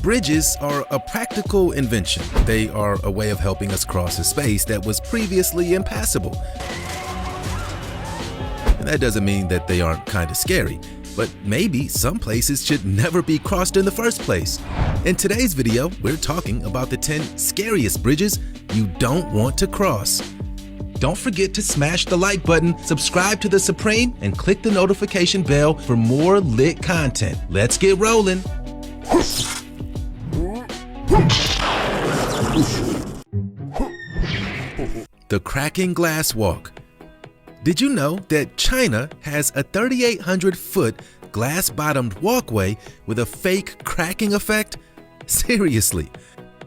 Bridges are a practical invention. They are a way of helping us cross a space that was previously impassable. And that doesn't mean that they aren't kind of scary, but maybe some places should never be crossed in the first place. In today's video, we're talking about the 10 scariest bridges you don't want to cross. Don't forget to smash the like button, subscribe to The Supreme, and click the notification bell for more lit content. Let's get rolling. The cracking glass walk. Did you know that China has a 3,800-foot glass-bottomed walkway with a fake cracking effect? Seriously,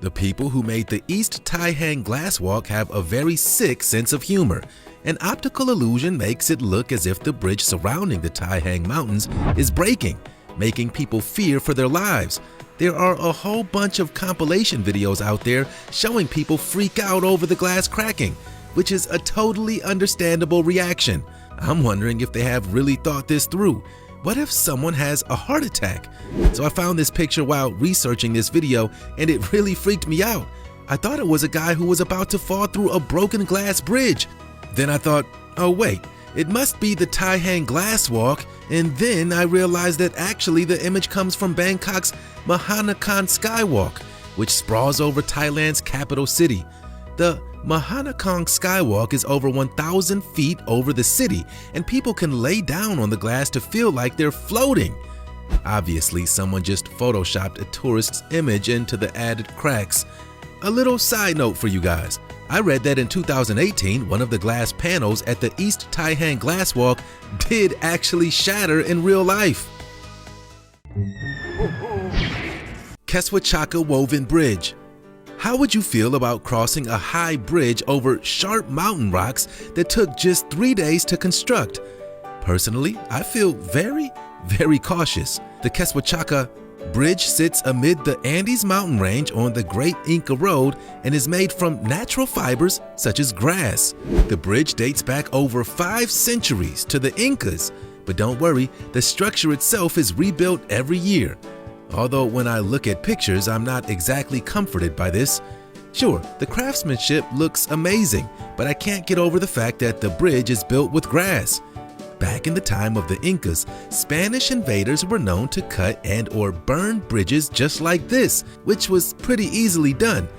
the people who made the East Taihang glass walk have a very sick sense of humor. An optical illusion makes it look as if the bridge surrounding the Taihang Mountains is breaking, making people fear for their lives. There are a whole bunch of compilation videos out there showing people freak out over the glass cracking, which is a totally understandable reaction. I'm wondering if they have really thought this through. What if someone has a heart attack? So I found this picture while researching this video, and it really freaked me out. I thought it was a guy who was about to fall through a broken glass bridge. Then I thought, oh wait, it must be the Taihang glass walk, and then I realized that actually the image comes from Bangkok's Mahanakhon Skywalk, which sprawls over Thailand's capital city. The Mahanakhon Skywalk is over 1,000 feet over the city, and people can lay down on the glass to feel like they're floating. Obviously, someone just photoshopped a tourist's image into the added cracks. A little side note for you guys. I read that in 2018, one of the glass panels at the East Taihang Glass Walk did actually shatter in real life. Keswachaka Woven Bridge. How would you feel about crossing a high bridge over sharp mountain rocks that took just 3 days to construct? Personally, I feel very cautious. The Keswachaka Bridge sits amid the Andes mountain range on the Great Inca Road and is made from natural fibers such as grass. The bridge dates back over 5 centuries to the Incas, but don't worry, the structure itself is rebuilt every year. Although when I look at pictures, I'm not exactly comforted by this. Sure, the craftsmanship looks amazing, but I can't get over the fact that the bridge is built with grass. Back in the time of the Incas, Spanish invaders were known to cut and/or burn bridges just like this, which was pretty easily done.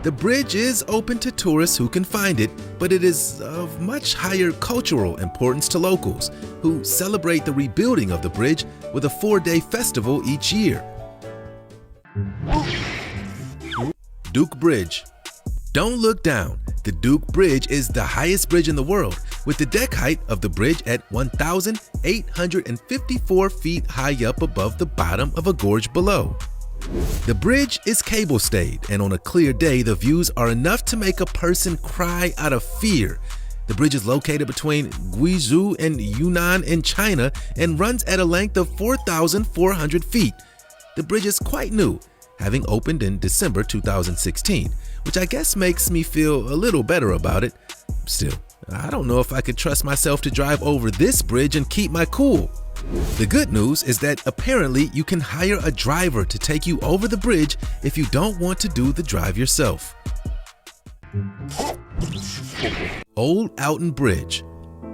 The bridge is open to tourists who can find it, but it is of much higher cultural importance to locals, who celebrate the rebuilding of the bridge with a 4-day festival each year. Duke Bridge. Don't look down. The Duke Bridge is the highest bridge in the world, with the deck height of the bridge at 1,854 feet high up above the bottom of a gorge below. The bridge is cable-stayed, and on a clear day, the views are enough to make a person cry out of fear. The bridge is located between Guizhou and Yunnan in China and runs at a length of 4,400 feet. The bridge is quite new, having opened in December 2016, which I guess makes me feel a little better about it. Still, I don't know if I could trust myself to drive over this bridge and keep my cool. The good news is that apparently you can hire a driver to take you over the bridge if you don't want to do the drive yourself. Old Alton Bridge.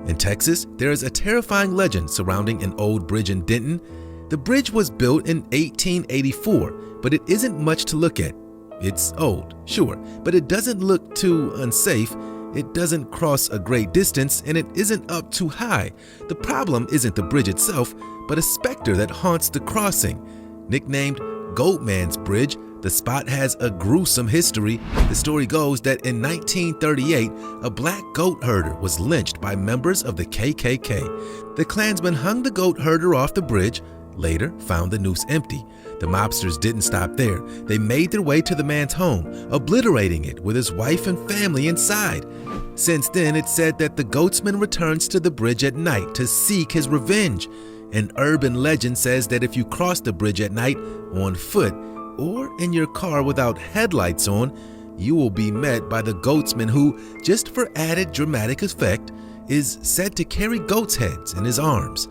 In Texas, there is a terrifying legend surrounding an old bridge in Denton. The bridge was built in 1884, but it isn't much to look at. It's old, sure, but it doesn't look too unsafe. It doesn't cross a great distance, and it isn't up too high. The problem isn't the bridge itself, but a specter that haunts the crossing. Nicknamed Goatman's Bridge, the spot has a gruesome history. The story goes that in 1938, a black goat herder was lynched by members of the KKK. The Klansmen hung the goat herder off the bridge, later found the noose empty. The mobsters didn't stop there. They made their way to the man's home, obliterating it with his wife and family inside. Since then, it's said that the goatsman returns to the bridge at night to seek his revenge. An urban legend says that if you cross the bridge at night on foot or in your car without headlights on, you will be met by the goatsman who, just for added dramatic effect, is said to carry goats' heads in his arms.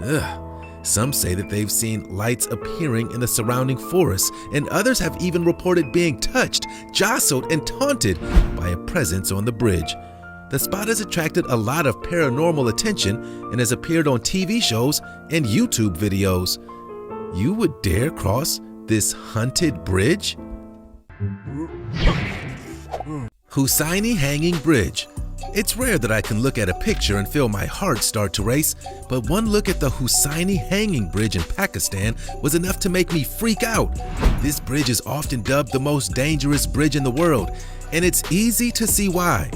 Ugh. Some say that they've seen lights appearing in the surrounding forests, and others have even reported being touched, jostled, and taunted by a presence on the bridge. The spot has attracted a lot of paranormal attention and has appeared on TV shows and YouTube videos. You would dare cross this haunted bridge? Hussaini Hanging Bridge. It's rare that I can look at a picture and feel my heart start to race, but one look at the Hussaini Hanging Bridge in Pakistan was enough to make me freak out. This bridge is often dubbed the most dangerous bridge in the world, and it's easy to see why.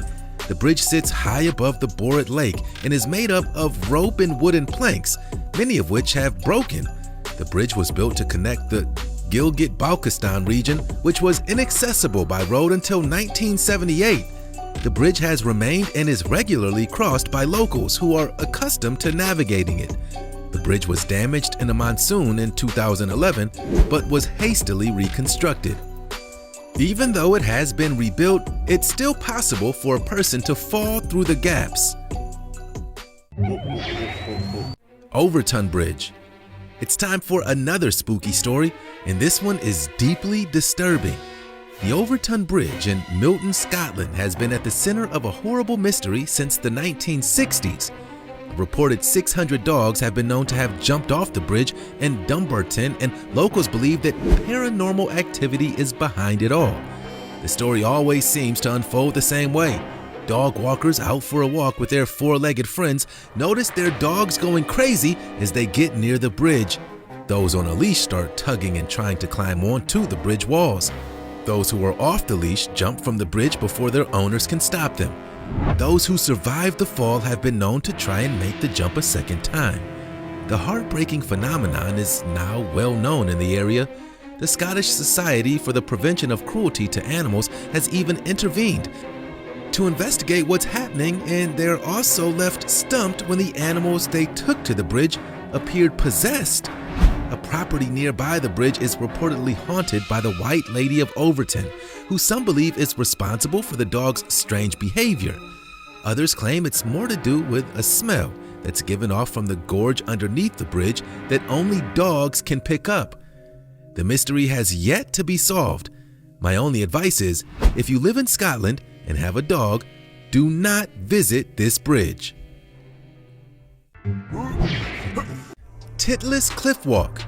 The bridge sits high above the Borat Lake and is made up of rope and wooden planks, many of which have broken. The bridge was built to connect the Gilgit-Baltistan region, which was inaccessible by road until 1978. The bridge has remained and is regularly crossed by locals who are accustomed to navigating it. The bridge was damaged in a monsoon in 2011, but was hastily reconstructed. Even though it has been rebuilt, it's still possible for a person to fall through the gaps. Overton Bridge. It's time for another spooky story, and this one is deeply disturbing. The Overton Bridge in Milton, Scotland has been at the center of a horrible mystery since the 1960s. A reported 600 dogs have been known to have jumped off the bridge in Dumbarton, and locals believe that paranormal activity is behind it all. The story always seems to unfold the same way. Dog walkers out for a walk with their four-legged friends notice their dogs going crazy as they get near the bridge. Those on a leash start tugging and trying to climb onto the bridge walls. Those who are off the leash jump from the bridge before their owners can stop them. Those who survive the fall have been known to try and make the jump a second time. The heartbreaking phenomenon is now well known in the area. The Scottish Society for the Prevention of Cruelty to Animals has even intervened to investigate what's happening, and they're also left stumped when the animals they took to the bridge appeared possessed. A property nearby the bridge is reportedly haunted by the White Lady of Overton, who some believe is responsible for the dog's strange behavior. Others claim it's more to do with a smell that's given off from the gorge underneath the bridge that only dogs can pick up. The mystery has yet to be solved. My only advice is, if you live in Scotland and have a dog, do not visit this bridge. Titlis Cliff Walk.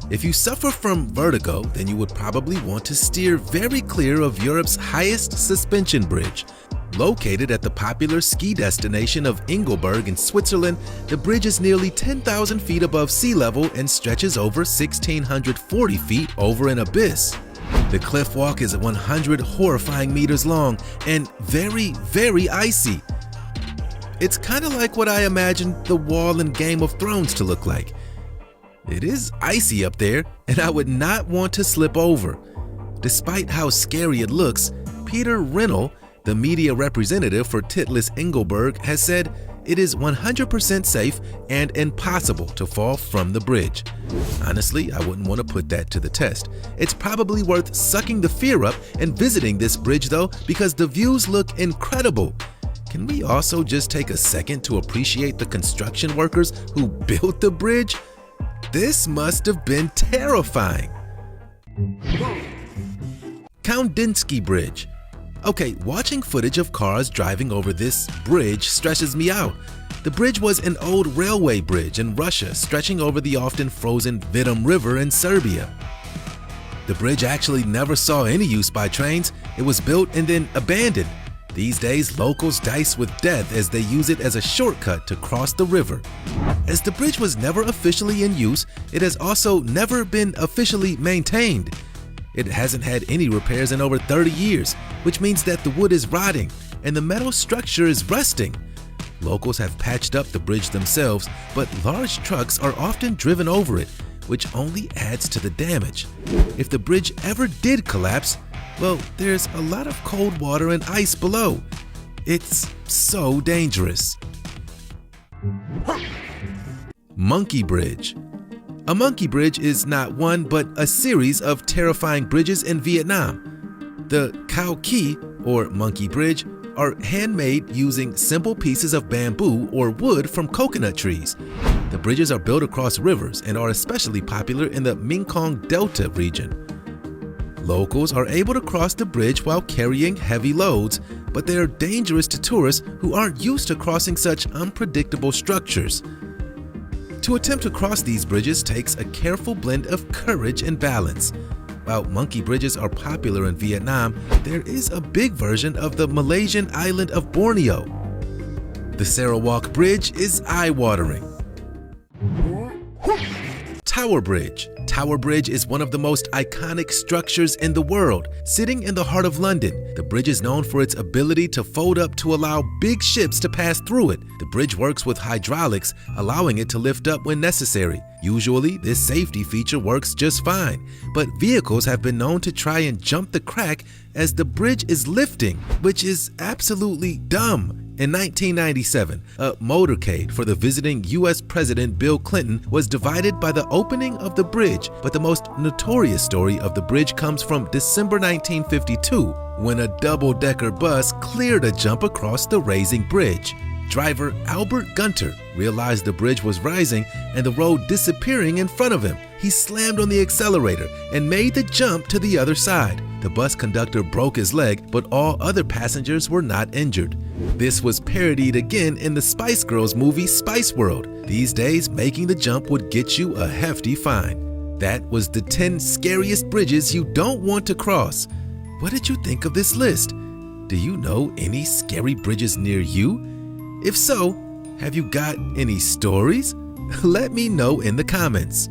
If you suffer from vertigo, then you would probably want to steer very clear of Europe's highest suspension bridge. Located at the popular ski destination of Engelberg in Switzerland, the bridge is nearly 10,000 feet above sea level and stretches over 1,640 feet over an abyss. The cliff walk is 100 horrifying meters long and very, very icy. It's kind of like what I imagined the wall in Game of Thrones to look like. It is icy up there, and I would not want to slip over. Despite how scary it looks, Peter Rennell, the media representative for Titlis Engelberg, has said it is 100% safe and impossible to fall from the bridge. Honestly, I wouldn't want to put that to the test. It's probably worth sucking the fear up and visiting this bridge though, because the views look incredible. Can we also just take a second to appreciate the construction workers who built the bridge? This must have been terrifying. Kandinsky Bridge. Okay, watching footage of cars driving over this bridge stresses me out. The bridge was an old railway bridge in Russia stretching over the often frozen Vidum River in Serbia. The bridge actually never saw any use by trains. It was built and then abandoned. These days, locals dice with death as they use it as a shortcut to cross the river. As the bridge was never officially in use, it has also never been officially maintained. It hasn't had any repairs in over 30 years, which means that the wood is rotting and the metal structure is rusting. Locals have patched up the bridge themselves, but large trucks are often driven over it, which only adds to the damage. If the bridge ever did collapse, well, there's a lot of cold water and ice below. It's so dangerous. Monkey Bridge. A monkey bridge is not one, but a series of terrifying bridges in Vietnam. The Khao Ki, or Monkey Bridge, are handmade using simple pieces of bamboo or wood from coconut trees. The bridges are built across rivers and are especially popular in the Mekong Delta region. Locals are able to cross the bridge while carrying heavy loads, but they are dangerous to tourists who aren't used to crossing such unpredictable structures. To attempt to cross these bridges takes a careful blend of courage and balance. While monkey bridges are popular in Vietnam, there is a big version of the Malaysian island of Borneo. The Sarawak Bridge is eye-watering. Tower Bridge. Tower Bridge is one of the most iconic structures in the world. Sitting in the heart of London, the bridge is known for its ability to fold up to allow big ships to pass through it. The bridge works with hydraulics, allowing it to lift up when necessary. Usually, this safety feature works just fine, but vehicles have been known to try and jump the crack as the bridge is lifting, which is absolutely dumb. In 1997, a motorcade for the visiting U.S. President Bill Clinton was divided by the opening of the bridge, but the most notorious story of the bridge comes from December 1952, when a double-decker bus cleared a jump across the raising bridge. Driver Albert Gunter realized the bridge was rising and the road disappearing in front of him. He slammed on the accelerator and made the jump to the other side. The bus conductor broke his leg, but all other passengers were not injured. This was parodied again in the Spice Girls movie Spice World. These days, making the jump would get you a hefty fine. That was the 10 scariest bridges you don't want to cross. What did you think of this list? Do you know any scary bridges near you? If so, have you got any stories? Let me know in the comments.